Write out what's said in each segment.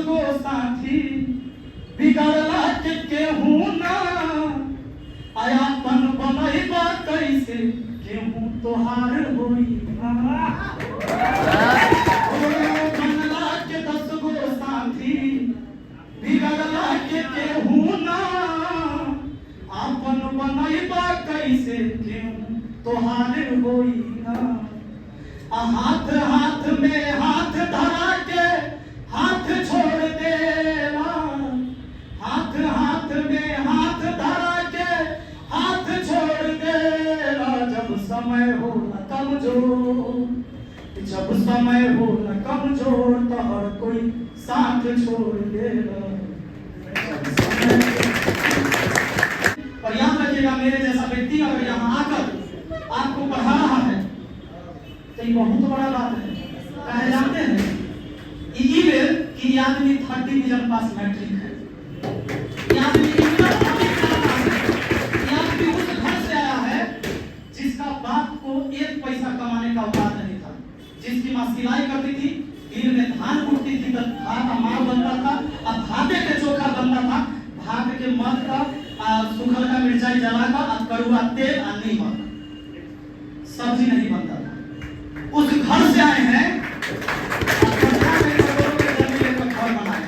गो साथी बिगड़ला के केहू ना आयापन बनैबा कैसे केहू तोहार होई बनला के 10 गो साथी बिगड़ला के केहू ना आपन बनैबा कैसे केहू तोहार होई ना हाथ हाथ में हाथ धरा के हाथ छोड़ देला हाथ हाथ में हाथ धरा के हाथ छोड़ देला जब समय हो न कमजोर जब समय हो न कमजोर तो हर कोई साथ छोड़ देला। और याद रखिएगा मेरे जैसा व्यक्ति अगर यहाँ आकर आपको पढ़ा रहा है तो ये बहुत बड़ा बात है। कहे जानते हैं ईमेल कि आदमी 30 डिवीजन पास मैट्रिक है, ये आदमी उस घर से आया है जिसका बाप को 1 पैसा कमाने का औकात नहीं था, जिसकी माँ सिलाई करती थी, दिन में धान कुटती थी तो भात का माल बनता था, अब भाते के चोखा बनता था, भात के मध का सूखल का मिर्चाई जलाकर कड़ुआ तेल और नमक, सब्जी नहीं बनता था। उस घर से आए हैं घर बनाए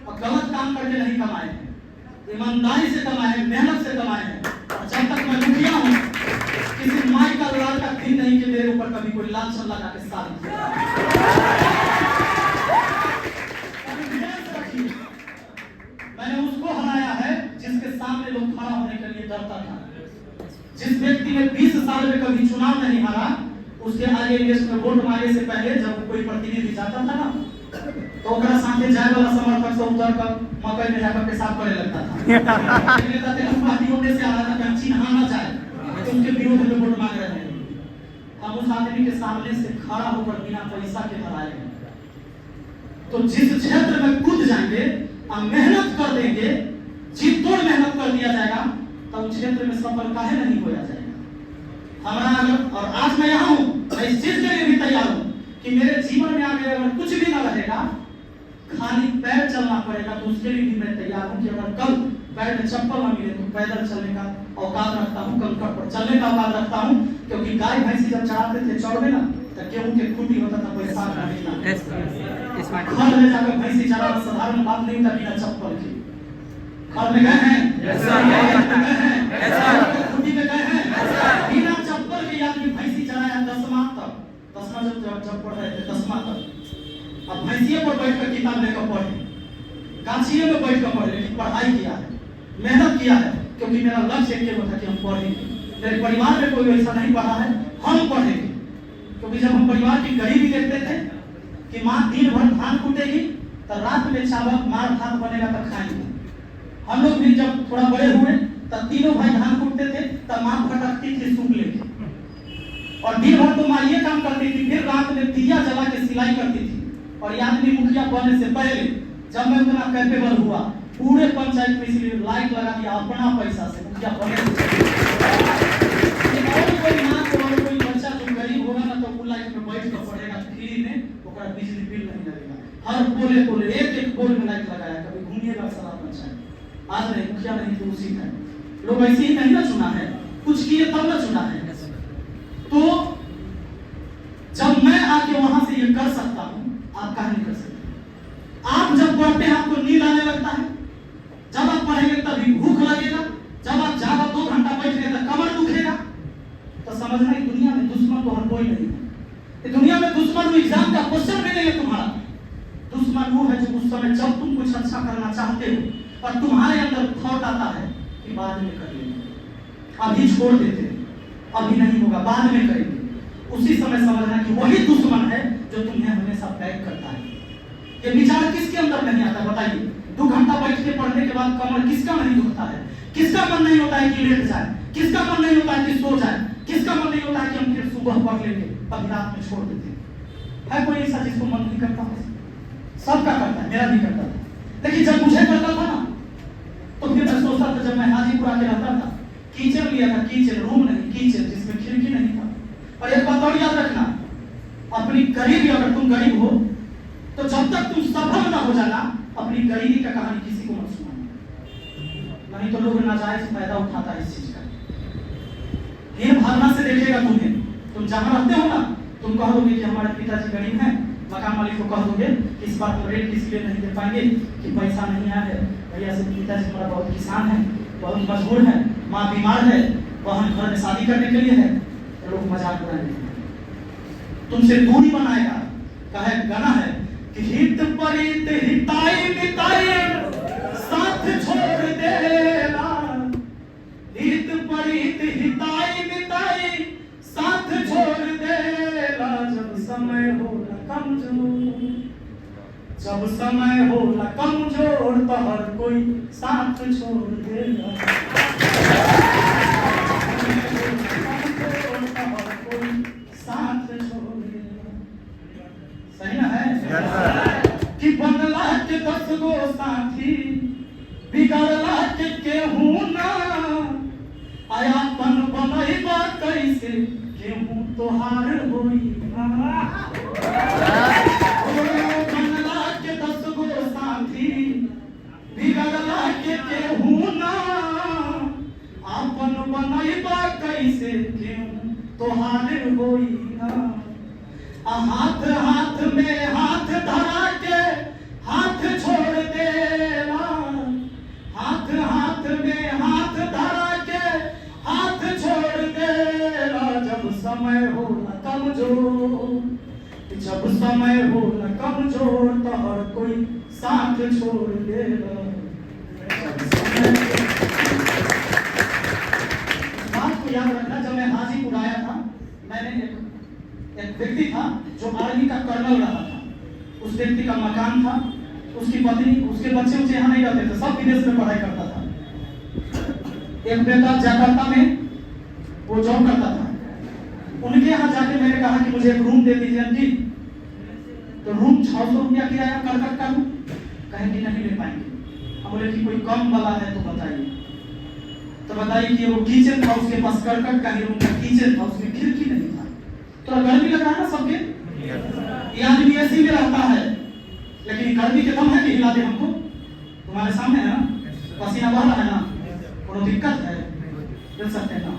और गलत काम करके नहीं कमाए हैं, ईमानदारी से कमाए हैं, मेहनत से कमाए हैं। और जब तक मैं दुखिया हूँ किसी माई का लाल का दिन नहीं कि मेरे ऊपर कभी कोई लाल छल्ला का किस्सा मैंने उसको हराया है जिसके सामने लोग खड़ा होने के लिए डरता था। जिस व्यक्ति ने 20 साल में कभी चुनाव नहीं हारा उसके आगे लिस्ट में वोट मांगे से पहले जब कोई प्रतिनिधि जाता था ना तो ओकरा साथे जाए वाला समर्थक से उतर कर मकई में जाकर पेशाब करे लगता था। नेता तेलुगु पार्टी होने से आ रहा था कि चीन ना जाए तो उनके विरोध में वोट मांग रहे हैं। हम उस आदमी के सामने से खड़ा होकर बिना पैसा के हराए हैं। तो जिस क्षेत्र में कूद जाएंगे और मेहनत कर देंगे, जी तोड़ मेहनत कर दिया जाएगा तो उस क्षेत्र में सफल काहे नहीं होया जाएगा। हमारा अगर और आज मैं यहाँ हूँ मैं इस चीज के लिए भी तैयार हूँ कि मेरे जीवन में आगे अगर कुछ भी ना रहेगा खाली पैर चलना पड़ेगा तो उसके लिए भी मैं तैयार हूँ कि अगर कल पैर में चप्पल न मिले तो पैदल चलने का औकात रखता हूँ, कंकड़ पर चलने का औकात रखता हूँ। क्योंकि गाय भैंसी जब चढ़ाते थे चौड़े ना तो गेहूं के खूंटी होता था कोई साथ नहीं था। घर में जाकर भैंसी चढ़ाना साधारण बात नहीं था बिना चप्पल के। घर में गए हैं खूंटी में गए हैं बिना चप्पल के आदमी भैंसी चढ़ाया 10वां तक, 10वां जब पढ़ रहे थे 10वां तक। अब भैंसिए पर बैठ कर किताब लेकर पढ़े, गाछिए में बैठ कर पढ़े, लेकिन पढ़ाई किया है, मेहनत किया है। क्योंकि मेरा लक्ष्य एक था कि हम पढ़ेंगे। मेरे परिवार में कोई ऐसा नहीं पढ़ा है, हम पढ़ेंगे। क्योंकि जब हम परिवार की गरीबी देखते थे कि माँ दिन भर धान कूटेगी तो रात में चावल मार भात बनेगा तो खाएंगे। हम लोग भी जब थोड़ा बड़े हुए तब तीनों भाई धान कूटते थे तब माँ भटकती थी सूख लेके और दिन भर तो माँ ये काम करती थी, फिर रात में दिया जला के सिलाई करती थी। और ये आदमी मुखिया बनने से पहले जब मैं उतना कैपेबल हुआ पूरे पंचायत में इसलिए लाइट लगा दिया अपना पैसा से मुखिया बनने कोई माँ को और कोई बच्चा जो गरीब होगा ना तो लाइट में बैठ कर पड़ेगा फ्री में, ओकरा बिजली बिल नहीं लगेगा। हर पोले पोले एक पोल में लाइट लगाया, कभी घूमिएगा सारा पंचायत। आज नहीं मुखिया नहीं तो उसी है, लोग ऐसे ही नहीं ना चुना है, कुछ किए तब ना चुना है। तो जब मैं आके वहां से ये कर सकता हूं आप कहा नहीं कर सकते। आप जब पढ़ते हैं आपको नींद आने लगता है, जब आप पढ़ेंगे तभी भूख लगेगा, जब आप ज्यादा 2 घंटा बैठेंगे तो कमर दुखेगा। तो समझना है दुनिया में दुश्मन तो हर कोई नहीं है। दुनिया में दुश्मन एग्जाम का क्वेश्चन भी नहीं है तुम्हारा। दुश्मन वो है जो उस समय जब तुम कुछ अच्छा करना चाहते हो और तुम्हारे अंदर थॉट आता है कि बाद में कर लेंगे, अभी छोड़ देते हैं, अभी नहीं होगा बाद में करेंगे, उसी समय समझना कि वही दुश्मन है जो तुम्हें हमेशा पैक करता है। ये विचार किसके अंदर नहीं आता बताइए? 2 घंटा बैठ के पढ़ने के बाद कमर किसका नहीं दुखता है? किसका मन नहीं होता है कि लेट जाए? किसका मन नहीं होता है कि सो जाए? किसका मन नहीं होता है कि हम फिर सुबह पढ़ लेंगे अभी रात में छोड़ देते? है कोई ऐसा जिसको मन नहीं करता है? सबका करता है, मेरा भी करता था। लेकिन जब मुझे करता था ना तो फिर मैं सोचता था, जब मैं हाजीपुर आके रहता था कीचड़ लिया था, कीचड़ रूम नहीं कीचड़ जिसमें खिड़की नहीं था। और एक बात और याद रखना, गरीबी, अगर तुम गरीब हो तो जब तक तुम सफल ना हो जाना अपनी गरीबी का कहानी किसी को मत सुनाना, नहीं तो लोग नाजायज फायदा उठाता है इस चीज का। ये भावना से देखेगा तुम्हें, तुम जहां रहते हो ना, तुम कहोगे कि हमारे पिताजी गरीब हैं, मकान मालिक को कह दोगे इस बार हम रेंट इसलिए नहीं दे पाएंगे कि पैसा नहीं आया है, भैया से पिताजी हमारा बहुत किसान है, बहुत मजबूर है, माँ बीमार है, बहन घर में शादी करने के लिए है, तो लोग मजाक उड़ाएंगे, तुमसे दूरी बनाएगा। कहे गाना है कि हित परित हिताई मिताई साथ छोड़ देना, हित परित हिताई मिताई साथ छोड़ देना, जब समय हो न कमजोर, जब समय हो न कमजोर तो हर कोई साथ छोड़ देगा, हर कोई साथ छोड़ देगा। सही ना है? कि बनला के 10 गो साथी बिगड़ला के केहू ना, आयापन बनैबा कैसे केहू तोहार होई ना, बनला के 10 गो साथी बिगड़ला के केहू ना, आपन बनैबा कैसे केहू तोहार होई ना। हाथ हाथ में हाथ धरा के हाथ छोड़ देना, हाथ हाथ में हाथ धरा के हाथ छोड़ देना, जब समय हो न कमजोर, जब समय हो न कमजोर तो हर कोई साथ छोड़ देना। बात को याद रखना, जब मैं हाजीपुर आया था, मैंने एक व्यक्ति था जो आर्मी का कर्नल रहा था, उस व्यक्ति का मकान था, उसकी पत्नी, उसके बच्चे उसे यहाँ नहीं रहते थे, सब विदेश में पढ़ाई करता था। एक बेटा जकार्ता में वो जॉब करता था, उनके यहाँ जाके मैंने कहा कि मुझे एक रूम दे दीजिए आंटी, तो रूम 600 रुपया किराया करकट का रूम, कहें कि नहीं ले पाएंगे। हम बोले कि कोई कम वाला है तो बताइए, तो बताइए कि वो किचन था, उसके पास करकट का ही रूम का किचन था, उसमें खिड़की नहीं था। तो गर्मी लग रहा है ना सबके, ये आदमी एसी में रहता है, लेकिन गर्मी के दम है कि हिला दे हमको, तुम्हारे सामने है ना, पसीना बह रहा है ना, कोनो दिक्कत है, देख सकते हैं ना,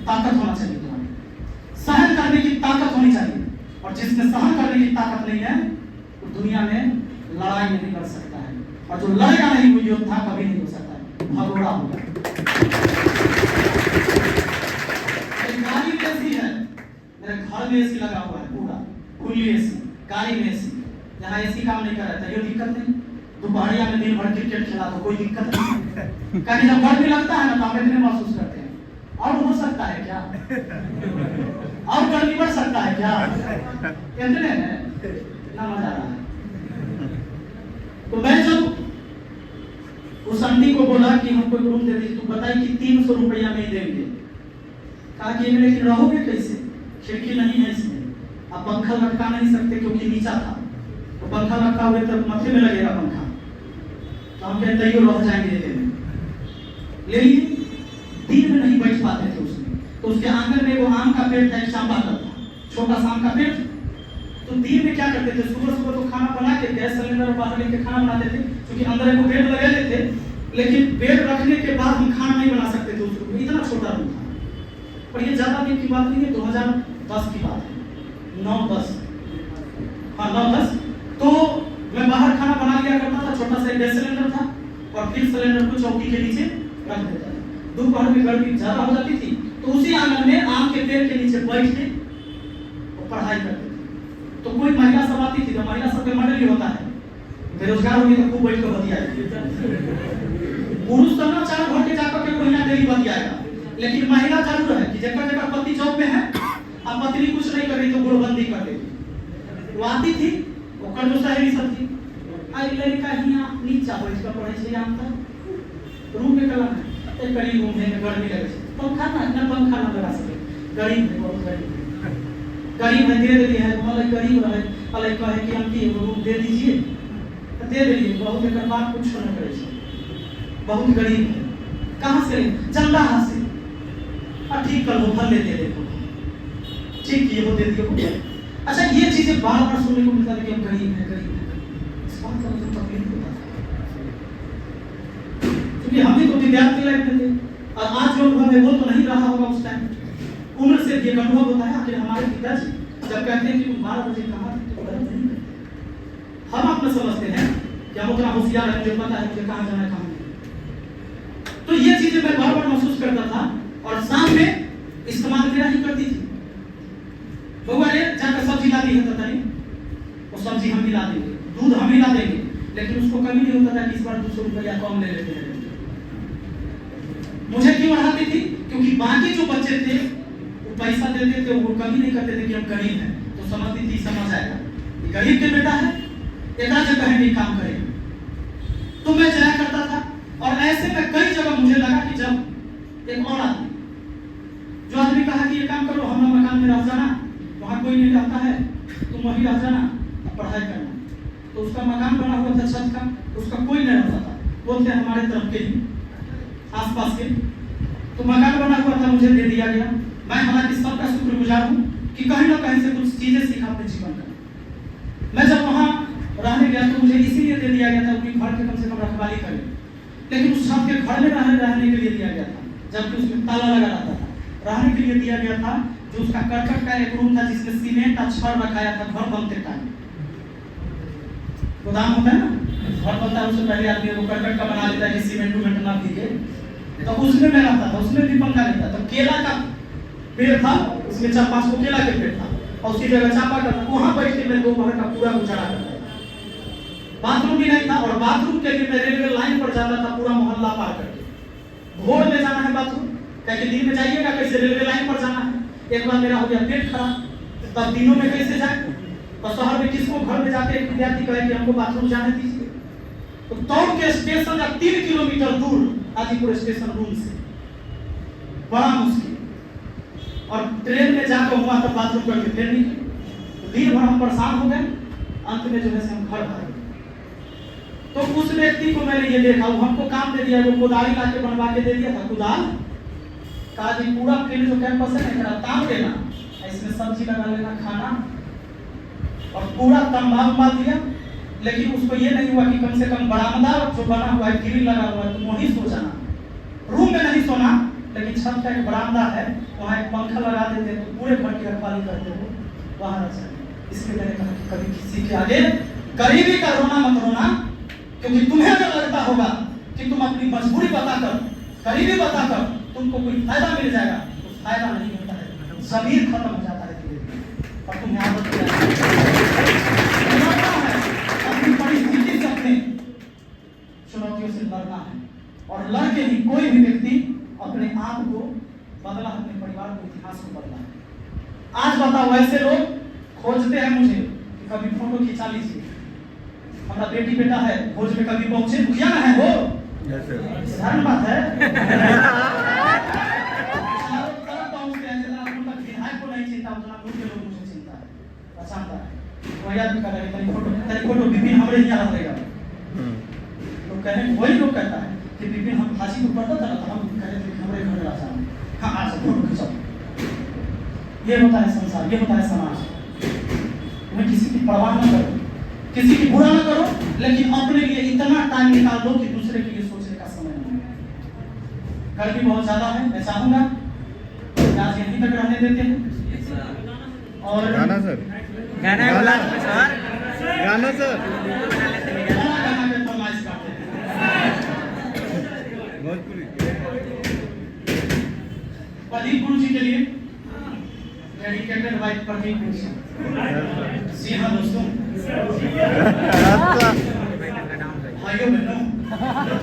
ताकत होना चाहिए तुम्हारे, सहन करने की ताकत होनी चाहिए, और जिसमें सहन करने की ताकत नहीं है वो दुनिया में लड़ाई नहीं कर सकता है, और जो लड़ेगा नहीं वो योद्धा कभी नहीं हो सकता है, भगोड़ा होगा। गाड़ी कैसी है, मेरे घर में एसी लगा हुआ है, पूरा खुली एसी, गाड़ी में एसी, यहाँ एसी काम नहीं कर रहा था, ये दिक्कत नहीं, दोपहरिया में दिन भर क्रिकेट खेला तो कोई दिक्कत नहीं, कहीं जब गर्मी लगता है ना तो आप इतने महसूस करते हैं, और हो सकता है क्या, और गर्मी बढ़ सकता है क्या, इतने है ना, मजा आ रहा है। तो मैं जब उस आंटी को बोला कि हमको रूम दे दीजिए, तो बताई कि 300 रुपया में ही देंगे, कहा कि लेकिन रहोगे कैसे, खिड़की नहीं है इसमें, आप पंखा लटका नहीं सकते क्योंकि नीचा था, तो पंखा लटका हुए तो माथे में लगेगा पंखा, तो हम कहते हैं रह जाएंगे लेकिन दिन में नहीं बैठ पाते थे उसमें, तो उसके आंगन में वो आम का पेड़ था, एक सांबा का था, छोटा सा आम का पेड़, तो दिन में क्या करते थे, सुबह सुबह तो खाना बना के गैस सिलेंडर बाहर लेके खाना बनाते थे, क्योंकि अंदर एक पेड़ लगे थे, लेकिन पेड़ रखने के बाद हम खाना नहीं बना सकते थे उस रूम में, इतना छोटा रूम था। और ये ज्यादा दिन की बात नहीं है, 2010 की बात है, 9-10, हाँ 9-10, तो मैं बाहर खाना बना लिया करता था, छोटा सा गैस सिलेंडर था, और फिर सिलेंडर को चौकी के नीचे रख देता था। दोपहर में गर्मी ज्यादा हो जाती थी तो उसी आंगन में आम के पेड़ के नीचे बैठ के पढ़ाई करते थे। तो कोई महिला सब आती थी, तो महिला सब का मंडली होता है, बेरोजगार होगी तो खूब बैठ कर बतियाएगी, पुरुष तो ना 4 घंटे जाकर के महीना डेली बतियाएगा, लेकिन महिला जरूर है कि जगह जगह पति जॉब में है, अब पत्नी कुछ नहीं कर रही तो गुड़बंदी कर देती। वो आती थी, ओकर जो सहेली सब थी, आई लड़का हिया नीचा बैठ कर पढ़े छे, आम तक रूम में कलम है, एक गरीब रूम है, गर्मी लगे छे, पंखा ना पंखा ना लगा सके, गरीब है, बहुत गरीब है, दे देती है, मतलब गरीब है, अलग कहे कि आंटी रूम दे दीजिए, तो दे देंगे, बहुत एक बात कुछ न करे छे, बहुत गरीब है, कहाँ से चंदा हाथ से, ठीक कर लो, भले दे देखो, ठीक ये वो दे दियो, अच्छा, ये चीजें बार बार सुनने को मिलता है कि हम गरीब हैं, गरीब हैं। इस बात का मुझे तकलीफ होता है, क्योंकि हम भी तो विद्यार्थी लाइफ में थे, और आज जो अनुभव है वो तो नहीं रहा होगा उस टाइम। उम्र से ये अनुभव होता है। आखिर हमारे पिताजी जब कहते हैं कि तुम 12 बजे कहाँ थे, तो गलत नहीं करते। हम अपना समझते हैं कि हम उतना होशियार है, मुझे पता है मुझे कहाँ जाना है, कहाँ नहीं। तो ये चीजें मैं बार बार महसूस करता था, और शाम में इस्तेमाल मेरा ही करती थी। बउआ रे जाकर सब्जी ला दी है, तो नहीं वो सब्जी हम ही ला देंगे, दूध हम ही ला देंगे, लेकिन उसको कभी नहीं होता था कि इस बार 200 रुपया कम ले लेते हैं। मुझे क्यों बढ़ाती थी? क्योंकि बाकी जो बच्चे थे वो पैसा देते थे, वो कभी नहीं करते थे कि हम गरीब हैं, तो समझती थी समझ आएगा गरीब के बेटा है, एक जगह है नहीं काम करेगा। तो मैं जाया करता था, और ऐसे में कई जगह मुझे लगा कि जब एक और आदमी, जो आदमी कहा कि ये काम करो, हमारा मकान में रह जाना, वहां कोई नहीं रहता है, तुम वहीं रह जाना, पढ़ाई करना। तो उसका मकान बना हुआ था छत का, उसका कोई नहीं रहता था, वो थे हमारे तरफ के ही आसपास के। तो मकान बना हुआ था, मुझे दे दिया गया। मैं हालांकि सबका शुक्रगुजार हूँ कि कहीं ना कहीं से कुछ चीजें सीखा अपने जीवन का। मैं जब वहां रहने गया तो मुझे इसीलिए दे दिया गया था कि घर के कम से कम रखवाली करें, लेकिन उस छत के घर में रहने के लिए दिया गया था, जबकि उसमें ताला लगा रहता था। रहने के लिए दिया गया था, जो उसका करकट का एक रूम था जिसमें सीमेंट का छड़ रखाया था घर बनते टाइम। गोदाम होता है ना, घर बनता है, उससे पहले आदमी वो करकट का बना लेता है कि सीमेंट ना भीगे, तो उसमें मैं रहता था, उसमें भी पंखा रहता था। केला का पेड़ था, उसमें 4-5 को केला के पेड़ था, और उसी जगह चापा करता, वहां बैठ के मैं दोपहर का पूरा गुजारा करता था। बाथरूम भी नहीं था, और बाथरूम के लिए मैं रेलवे लाइन पर जाता था, पूरा मोहल्ला पार करके। भोर में जाना है बाथरूम, क्योंकि दिन में जाइएगा कैसे, रेलवे लाइन पर जाना है। एक बार मेरा हो गया पेट खराब, तब दिनों में कैसे जाए, और शहर में किसको घर में जाके एक विद्यार्थी कहे कि हमको बाथरूम जाने दीजिए, तो दौड़ के स्टेशन या 3 किलोमीटर दूर हाजीपुर स्टेशन रूम से, बड़ा मुश्किल, और ट्रेन में जाकर हुआ तब बाथरूम करके फिर निकले। तो दिन भर हम परेशान हो गए, अंत में जो है हम घर भागे। तो उस व्यक्ति को मैंने ये देखा, वो हमको काम दे दिया, वो कुदाली ला के बनवा के दे दिया था। कुदाल का जी पूरा फील्ड जो कैंपस है ना, ताम देना, इसमें सब्जी लगा लेना, खाना, और पूरा तंबाकू दिया। लेकिन उसको ये नहीं हुआ कि कम से कम बरामदा जो बना हुआ है, ग्रिल लगा हुआ है, तुम वहीं सो जाना। रूम में नहीं सोना, लेकिन छत का एक बरामदा है, वहाँ एक पंखा लगा देते, तो पूरे घर की रखवाली करते हो, वहाँ रह जाए। इसलिए मैंने कहा कि कभी किसी के आगे गरीबी का रोना मत रोना, क्योंकि तुम्हें अगर लगता होगा कि तुम अपनी मजबूरी बताकर, गरीबी बताकर तुमको कोई फायदा मिल जाएगा, तो फायदा नहीं होता है, जमीर खत्म हो जाता है धीरे धीरे, और तुम्हें आदत हो जाती है। अपनी परिस्थिति से, अपने चुनौतियों से लड़ना है, और लड़के ही कोई भी व्यक्ति अपने आप को बदला, अपने परिवार को, इतिहास को बदला। आज बताओ, ऐसे लोग खोजते हैं मुझे कि कभी फोटो खिंचा लीजिए, हमारा बेटी बेटा है, खोज में कभी पहुंचे, मुखिया ना है वो, साधारण बात है। विधायक को नहीं चिंता, उतना दूर के लोग मुझे चिंता है, पहचानता है। वही आदमी का तेरी फोटो विपिन हमारे यहाँ रहेगा, तो कहे वही लोग कहता है कि विपिन हम फांसी को पड़ता था ना, तो हम कहे थे हमारे घर में आसान, हाँ आज फोटो खिंचाओ। ये होता है संसार, ये होता है समाज। तुम्हें किसी की परवाह न करो, किसी की बुरा न करो, लेकिन अपने लिए इतना टाइम निकाल दो कि दूसरे के लिए सोचने का समय नहीं। गर्मी बहुत ज्यादा है, मैं चाहूंगा आज यहीं तक रहने देते हैं। और गाना सर, गाना सर, गाना सर, गाना के फरमाइश करते हैं। प्रदीप गुरु जी के लिए डेडिकेटेड बाय प्रदीप गुरु जी। जी हाँ दोस्तों, भाइयों बहनों,